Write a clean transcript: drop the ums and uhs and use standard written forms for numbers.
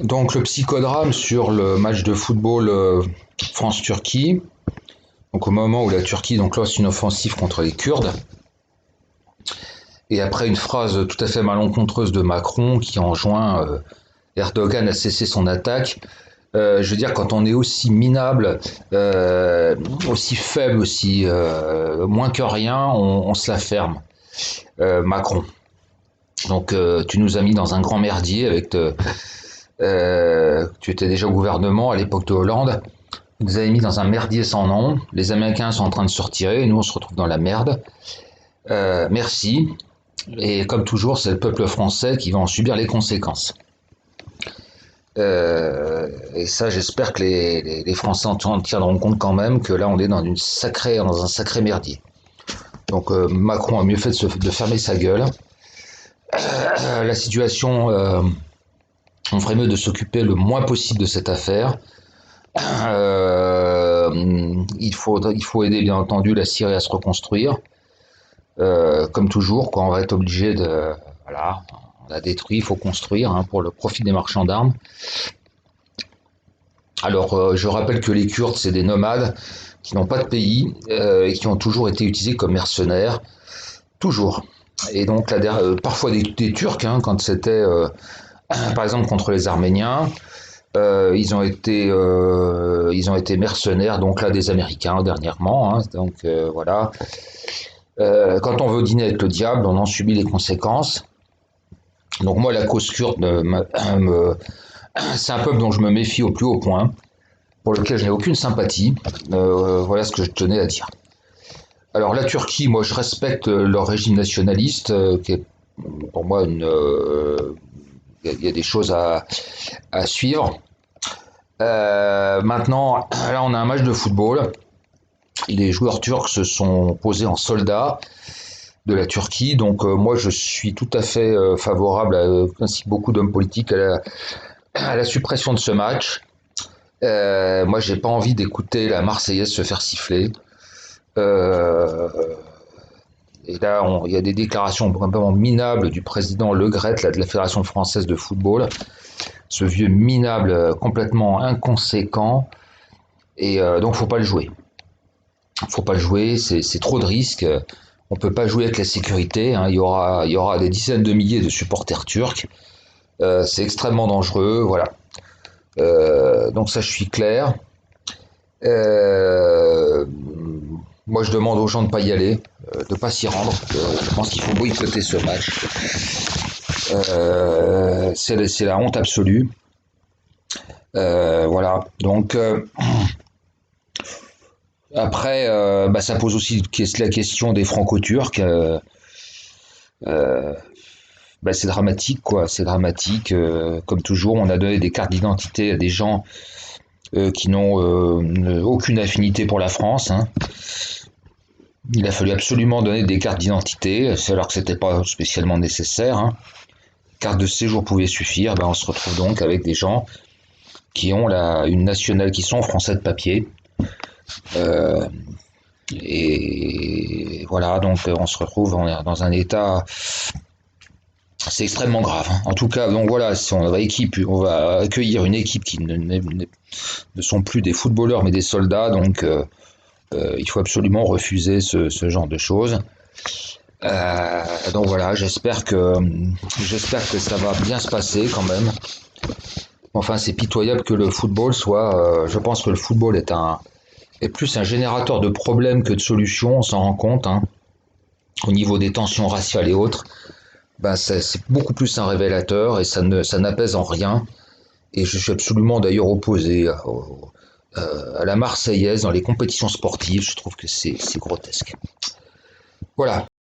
Donc le psychodrame sur le match de football France-Turquie. Donc au moment où la Turquie donc lance une offensive contre les Kurdes. Et après une phrase tout à fait malencontreuse de Macron qui enjoint Erdogan à cesser son attaque. Je veux dire, quand on est aussi minable, aussi faible, aussi moins que rien, on se la ferme. Macron. Donc tu nous as mis dans un grand merdier avec tu étais déjà au gouvernement à l'époque de Hollande. Vous nous avez mis dans un merdier sans nom. Les Américains sont en train de se retirer et nous on se retrouve dans la merde. Merci. Et comme toujours, c'est le peuple français qui va en subir les conséquences. Et ça, j'espère que les Français en tiendront compte quand même que là, on est dans un sacré merdier. Donc Macron a mieux fait de fermer sa gueule. La situation, on ferait mieux de s'occuper le moins possible de cette affaire. Il faut aider bien entendu la Syrie à se reconstruire. Comme toujours, quoi, on va être obligé de... Voilà, on a détruit, il faut construire hein, pour le profit des marchands d'armes. Alors, je rappelle que les Kurdes, c'est des nomades qui n'ont pas de pays et qui ont toujours été utilisés comme mercenaires. Toujours. Et donc, parfois des Turcs, hein, quand c'était, par exemple, contre les Arméniens, ils ont été mercenaires, donc là, des Américains dernièrement. Hein, donc, voilà. Quand on veut dîner avec le diable, on en subit les conséquences. Donc moi, la cause kurde, c'est un peuple dont je me méfie au plus haut point, pour lequel je n'ai aucune sympathie. Voilà ce que je tenais à dire. Alors la Turquie, moi je respecte leur régime nationaliste, qui est pour moi il y a des choses à suivre. Maintenant, là on a un match de football. Les joueurs turcs se sont posés en soldats de la Turquie, donc moi je suis tout à fait favorable, ainsi que beaucoup d'hommes politiques, à la suppression de ce match. Moi j'ai pas envie d'écouter la Marseillaise se faire siffler. Euh, Et là, il y a des déclarations vraiment minables du président Le Gret, là, de la Fédération française de football. Ce vieux minable complètement inconséquent. Et donc, faut pas le jouer. Faut pas le jouer, c'est trop de risques. On peut pas jouer avec la sécurité. Hein. Il y aura des dizaines de milliers de supporters turcs. C'est extrêmement dangereux. Voilà. Donc ça, je suis clair. Euh, Moi, je demande aux gens de ne pas y aller, de ne pas s'y rendre. Je pense qu'il faut boycotter ce match. C'est la honte absolue. Voilà. Donc, après, bah, ça pose aussi la question des franco-turcs. Euh, Bah, c'est dramatique, quoi. C'est dramatique. Comme toujours, on a donné des cartes d'identité à des gens qui n'ont aucune affinité pour la France. Hein. Il a fallu absolument donner des cartes d'identité, alors que c'était pas spécialement nécessaire. Hein. Carte de séjour pouvait suffire. Ben, on se retrouve donc avec des gens qui ont une nationale, qui sont français de papier. Euh, et voilà, donc on se retrouve dans un état, c'est extrêmement grave. Hein. En tout cas, donc voilà, si on va accueillir une équipe qui ne sont plus des footballeurs mais des soldats, donc il faut absolument refuser ce genre de choses. Donc voilà, j'espère que ça va bien se passer quand même. Enfin, c'est pitoyable que le football soit. Je pense que le football est plus un générateur de problèmes que de solutions. On s'en rend compte. Hein, au niveau des tensions raciales et autres, ben c'est beaucoup plus un révélateur et ça n'apaise en rien. Et je suis absolument d'ailleurs opposé à la Marseillaise dans les compétitions sportives. Je trouve que c'est grotesque. Voilà.